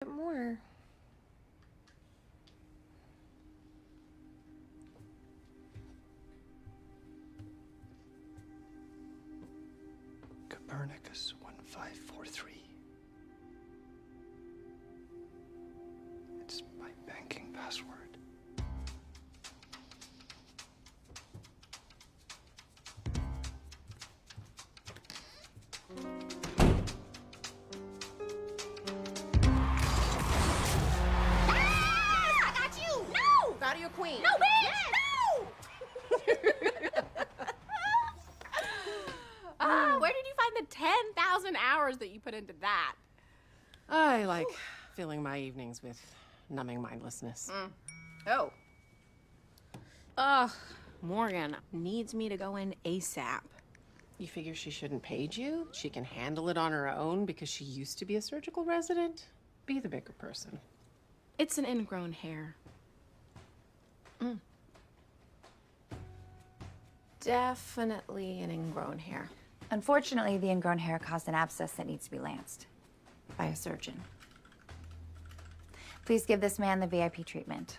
More. Copernicus 1543. It's my banking password. Out of your queen. No, bitch! Yes. No! Where did you find the 10,000 hours that you put into that? I like filling my evenings with numbing mindlessness. Oh. Ugh, Morgan needs me to go in ASAP. You figure she shouldn't page you? She can handle it on her own because she used to be a surgical resident? Be the bigger person. It's an ingrown hair. Definitely an ingrown hair. Unfortunately, the ingrown hair caused an abscess that needs to be lanced by a surgeon. Please give this man the VIP treatment.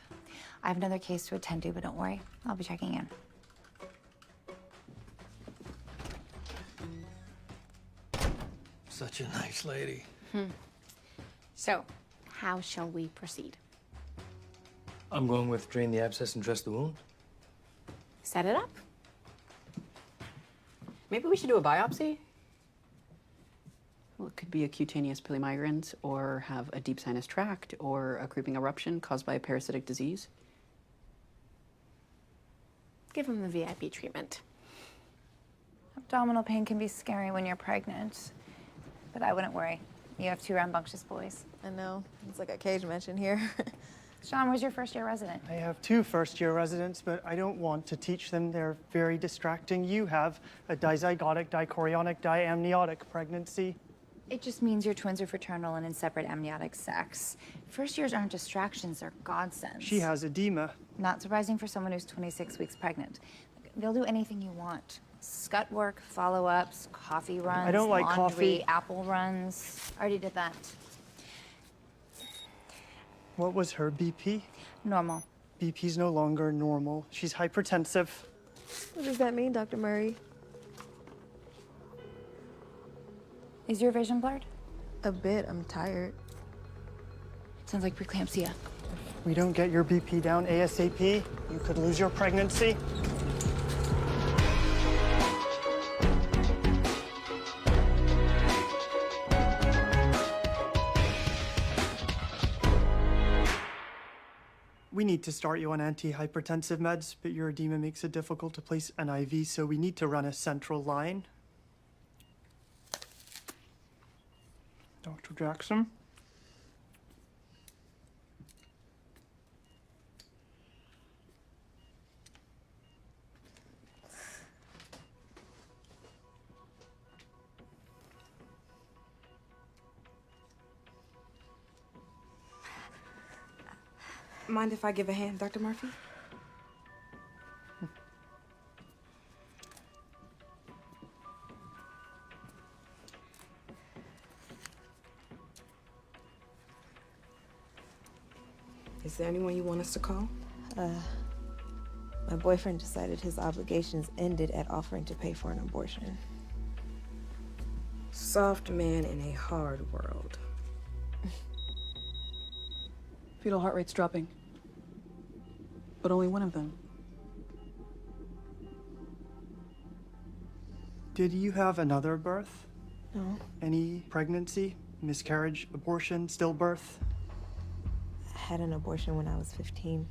I have another case to attend to, but don't worry, I'll be checking in. Such a nice lady. So, how shall we proceed? I'm going with drain the abscess and dress the wound. Set it up? Maybe we should do a biopsy? Well, it could be a cutaneous polymigrant, or have a deep sinus tract, or a creeping eruption caused by a parasitic disease. Give him the VIP treatment. Abdominal pain can be scary when you're pregnant, but I wouldn't worry. You have two rambunctious boys. I know. It's like a cage match in here. Sean, where's your first-year resident? I have two first-year residents, but I don't want to teach them. They're very distracting. You have a dizygotic, dichorionic, diamniotic pregnancy. It just means your twins are fraternal and in separate amniotic sacs. First years aren't distractions, they're godsends. She has edema. Not surprising for someone who's 26 weeks pregnant. They'll do anything you want. Scut work, follow-ups, coffee runs, I don't like laundry, coffee. apple runs. Already did that. What was her BP? Normal. BP's no longer normal. She's hypertensive. What does that mean, Dr. Murray? Is your vision blurred? A bit. I'm tired. Sounds like preeclampsia. We don't get your BP down ASAP. You could lose your pregnancy. We need to start you on antihypertensive meds, but your edema makes it difficult to place an IV, so we need to run a central line. Dr. Jackson? Mind if I give a hand, Dr. Murphy? Is there anyone you want us to call? My boyfriend decided his obligations ended at offering to pay for an abortion. Soft man in a hard world. Fetal heart rate's dropping. But only one of them. Did you have another birth? No, Any pregnancy, miscarriage, abortion, stillbirth? I had an abortion when I was 15.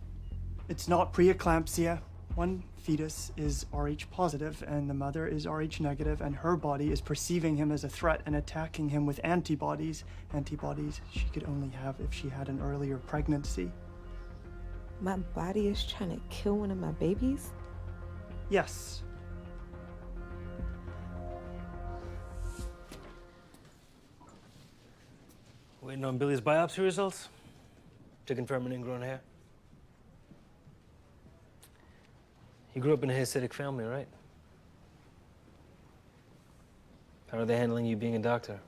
It's not preeclampsia. One fetus is Rh positive and the mother is Rh negative, and her body is perceiving him as a threat and attacking him with antibodies. Antibodies she could only have if she had an earlier pregnancy. My body is trying to kill one of my babies? Yes. Waiting on Billy's biopsy results to confirm an ingrown hair. You grew up in a Hasidic family, right? How are they handling you being a doctor?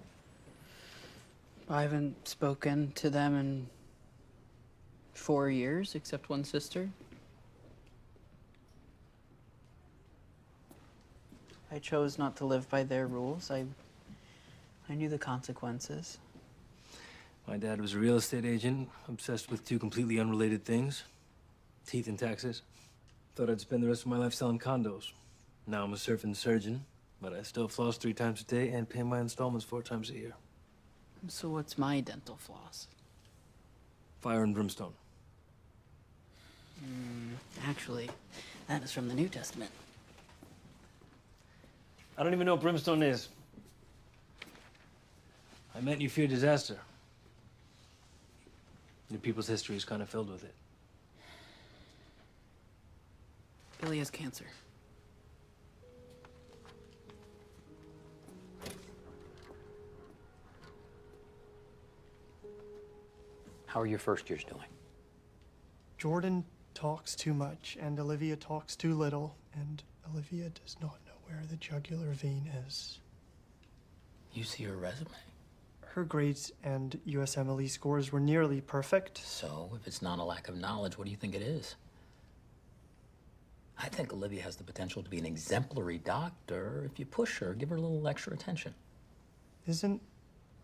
I haven't spoken to them in 4 years, except one sister. I chose not to live by their rules. I knew the consequences. My dad was a real estate agent, obsessed with two completely unrelated things, teeth and taxes. Thought I'd spend the rest of my life selling condos. Now I'm a surfing surgeon, but I still floss 3 times a day and pay my installments 4 times a year. So what's my dental floss? Fire and brimstone. Actually, that is from the New Testament. I don't even know what brimstone is. I meant you fear disaster. Your people's history is kind of filled with it. Billy has cancer. How are your first years doing? Jordan talks too much, and Olivia talks too little, and Olivia does not know where the jugular vein is. You see her resume. Her grades and USMLE scores were nearly perfect. So, if it's not a lack of knowledge, what do you think it is? I think Olivia has the potential to be an exemplary doctor if you push her, give her a little extra attention. Isn't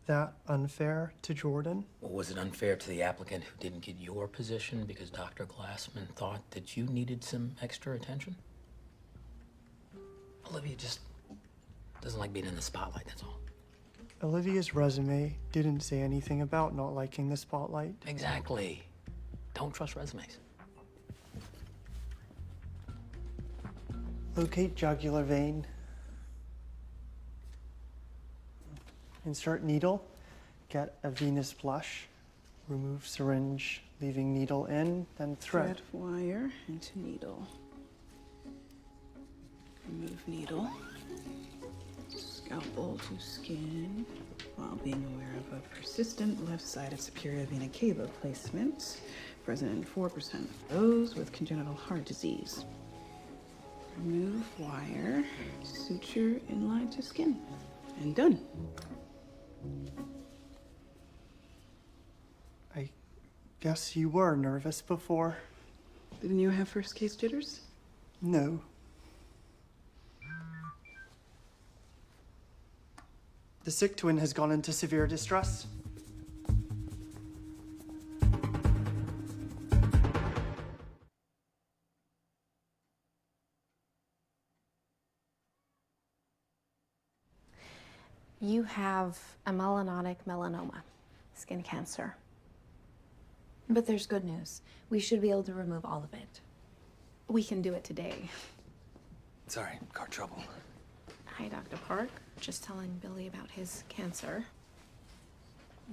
that unfair to Jordan? Or was it unfair to the applicant who didn't get your position because Dr. Glassman thought that you needed some extra attention? Olivia just doesn't like being in the spotlight, that's all. Olivia's resume didn't say anything about not liking the spotlight. Exactly. Don't trust resumes. Locate jugular vein. Insert needle. Get a venous flush. Remove syringe, leaving needle in, then thread. Wire into needle. Remove needle. Scalpel to skin while being aware of a persistent left-sided superior vena cava placement present in 4% of those with congenital heart disease. Remove wire, suture inline to skin, and done. I guess you were nervous before. Didn't you have first case jitters? No. The sick twin has gone into severe distress. You have a melanotic melanoma, skin cancer. But there's good news. We should be able to remove all of it. We can do it today. Sorry, car trouble. Hi, Dr. Park. Just telling Billy about his cancer.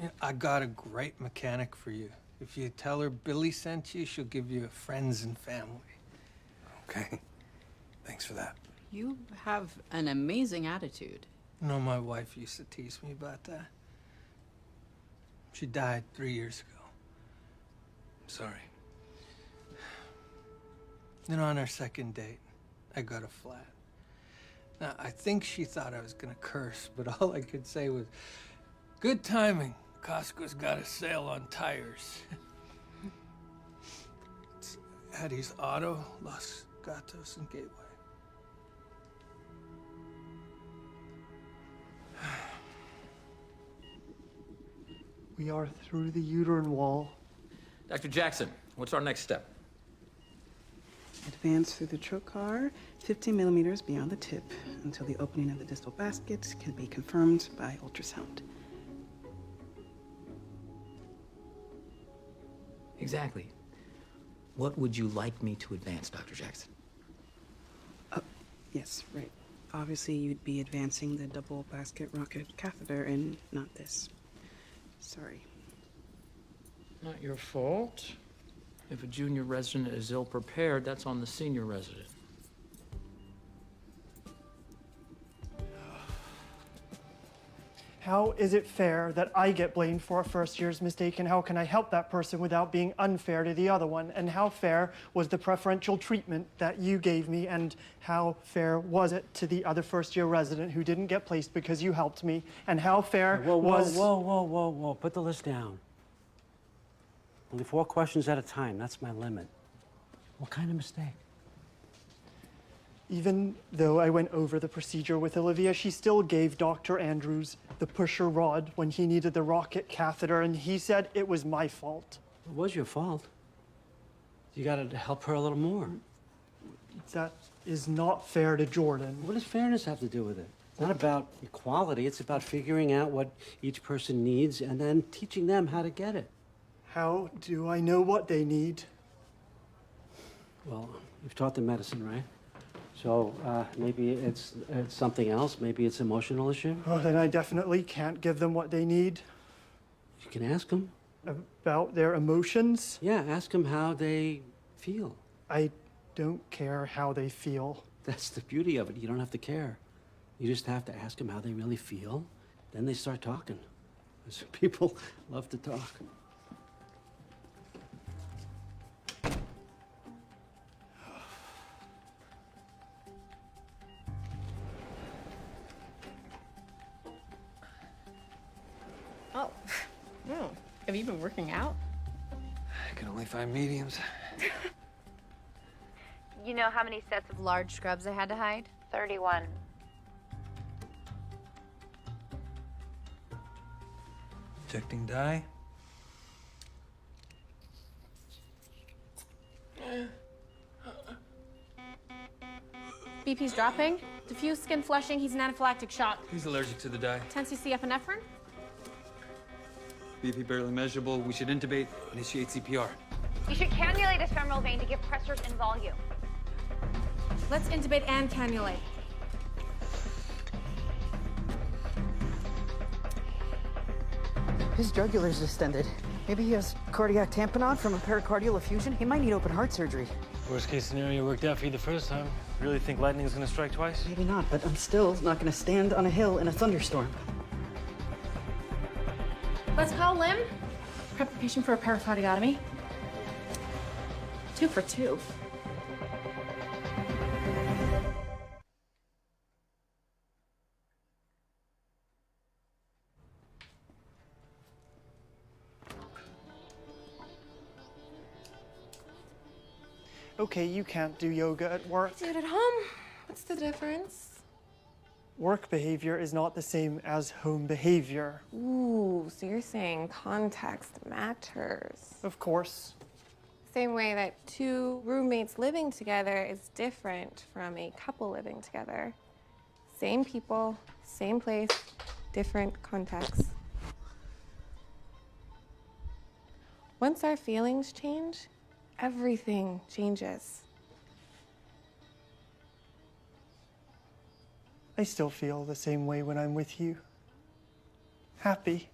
Yeah, I got a great mechanic for you. If you tell her Billy sent you, she'll give you friends and family. Okay. Thanks for that. You have an amazing attitude. No, my wife used to tease me about that. She died 3 years ago. Sorry. Then on our second date, I got a flat. Now, I think she thought I was gonna curse, but all I could say was, good timing. Costco's got a sale on tires. It's Addie's Auto, Los Gatos, and Gateway. We are through the uterine wall. Dr. Jackson, what's our next step? Advance through the trocar 15 millimeters beyond the tip until the opening of the distal basket can be confirmed by ultrasound. Exactly. What would you like me to advance, Dr. Jackson? Yes, right. Obviously, you'd be advancing the double basket rocket catheter and not this. Sorry. Not your fault. If a junior resident is ill-prepared, that's on the senior resident. How is it fair that I get blamed for a first year's mistake, and how can I help that person without being unfair to the other one? And how fair was the preferential treatment that you gave me, and how fair was it to the other first year resident who didn't get placed because you helped me? And how fair was... Whoa. Put the list down. Only 4 questions at a time. That's my limit. What kind of mistake? Even though I went over the procedure with Olivia, she still gave Dr. Andrews the pusher rod when he needed the rocket catheter, and he said it was my fault. It was your fault. You gotta help her a little more. That is not fair to Jordan. What does fairness have to do with it? It's not about equality. It's about figuring out what each person needs and then teaching them how to get it. How do I know what they need? Well, you've taught them medicine, right? So maybe it's something else. Maybe it's an emotional issue. Oh, then I definitely can't give them what they need. You can ask them. About their emotions? Yeah, ask them how they feel. I don't care how they feel. That's the beauty of it. You don't have to care. You just have to ask them how they really feel. Then they start talking. People love to talk. Oh, have you been working out? I can only find mediums. You know how many sets of large scrubs I had to hide? 31. Injecting dye. BP's dropping. Diffuse skin flushing. He's in anaphylactic shock. He's allergic to the dye. 10 cc epinephrine. BP barely measurable. We should intubate, initiate CPR. You should cannulate his femoral vein to give pressures and volume. Let's intubate and cannulate. His jugular's distended. Maybe he has cardiac tamponade from a pericardial effusion. He might need open heart surgery. Worst case scenario worked out for you the first time. Really think lightning's gonna strike twice? Maybe not, but I'm still not gonna stand on a hill in a thunderstorm. Let's call Lim. Prep the patient for a periphodiotomy. 2 for 2. Okay, you can't do yoga at work. Do it at home. What's the difference? Work behavior is not the same as home behavior. Ooh, so you're saying context matters. Of course. Same way that 2 roommates living together is different from a couple living together. Same people, same place, different contexts. Once our feelings change, everything changes. I still feel the same way when I'm with you. Happy.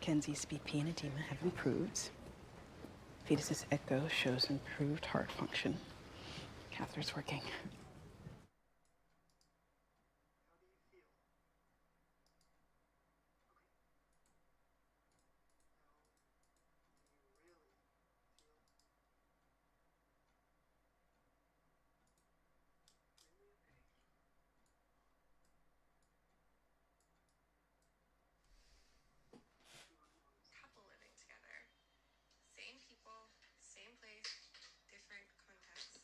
Kenzie's BP and edema have improved. Fetus's echo shows improved heart function. Catheter's working. Couple living together. Same people, same place, different contexts.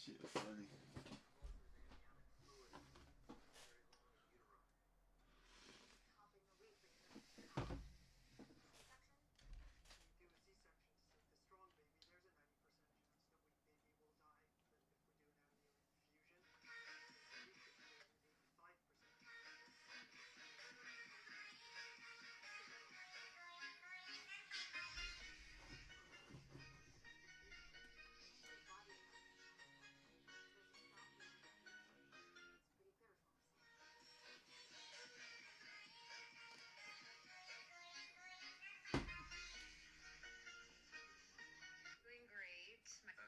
Shit, funny.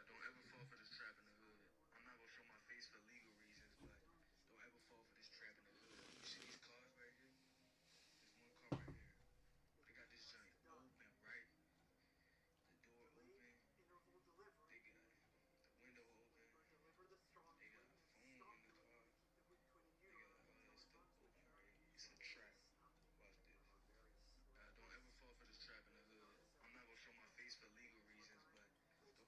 Don't ever fall for this trap in the hood. I'm not gonna show my face for legal reasons, but don't ever fall for this trap in the hood. You see these cars right here? There's one car right here. They got this joint open, right? The door open. They got the window open. They got a phone in the car. They got all that stuff open, right? It's a trap. Watch this. Don't ever fall for this trap in the hood. I'm not gonna show my face for legal reasons, but don't.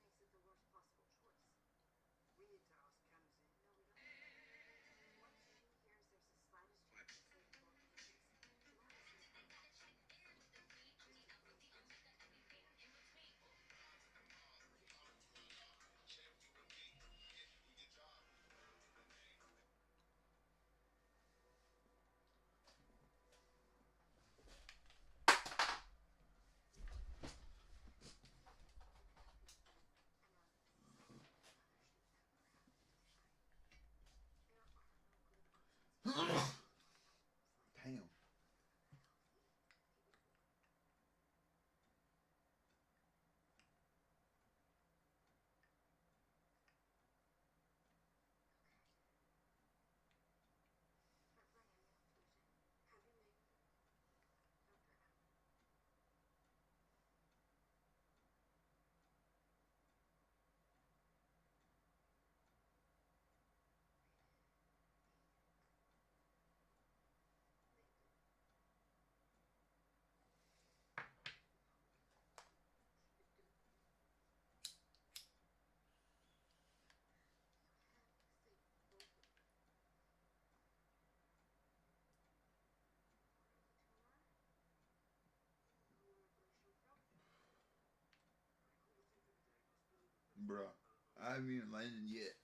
Damn. Bruh, I haven't even landed yet.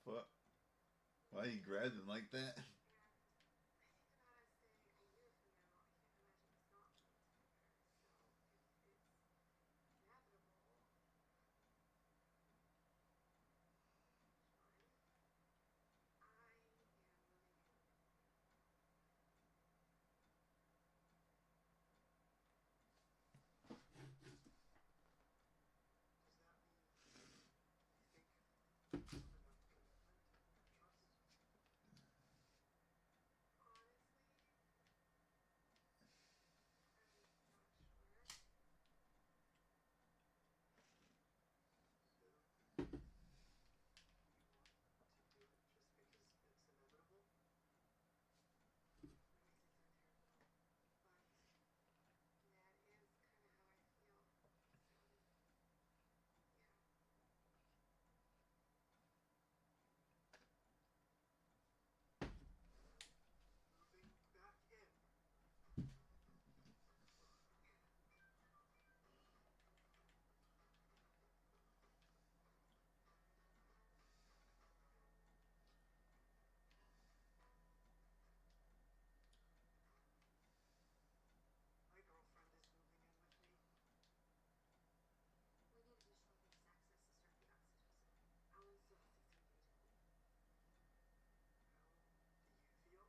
fuck? Why he grabbed him like that? My girlfriend is moving in with me. We need additional base access to start the oxytocin. Alan's still 16 gauge IV. How do you feel? Insert a 16 gauge IV. Very good.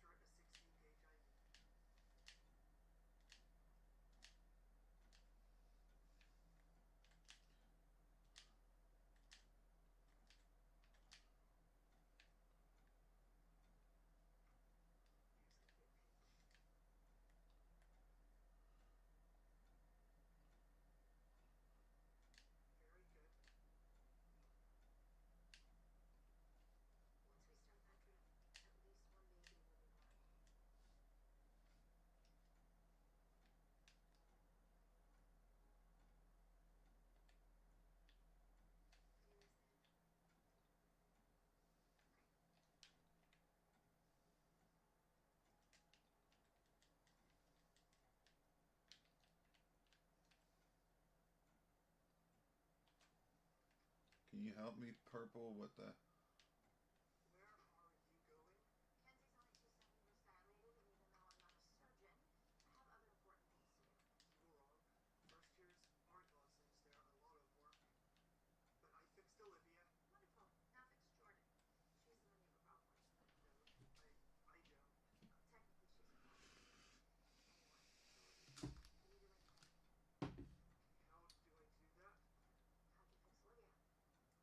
Once we start that drip, at least one baby will be born. Do you understand? Can you help me, Purple, with the... Where are you going? Kenzie's only 2 centimeters dilated, and even though I'm not a surgeon, I have other important things to do. You were wrong. First years aren't Goslings. They're a lot of work. But I fixed Olivia. Wonderful. Now fix Jordan. She's the one you have a problem with. No, I don't. Technically, she's a problem. Anyway, what are you doing now? How do I do that? How'd you fix Olivia? No new paint, no new parts, no way you took this to your shop. So, there is something up with you.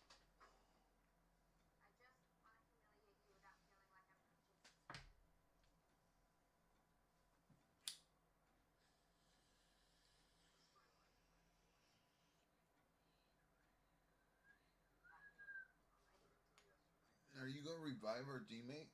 Something personal. I don't care about. That goes without saying. Besides, messing with our games. I just want to humiliate you without feeling like I'm coaching some sport. It's my life. Are you gonna revive our teammate?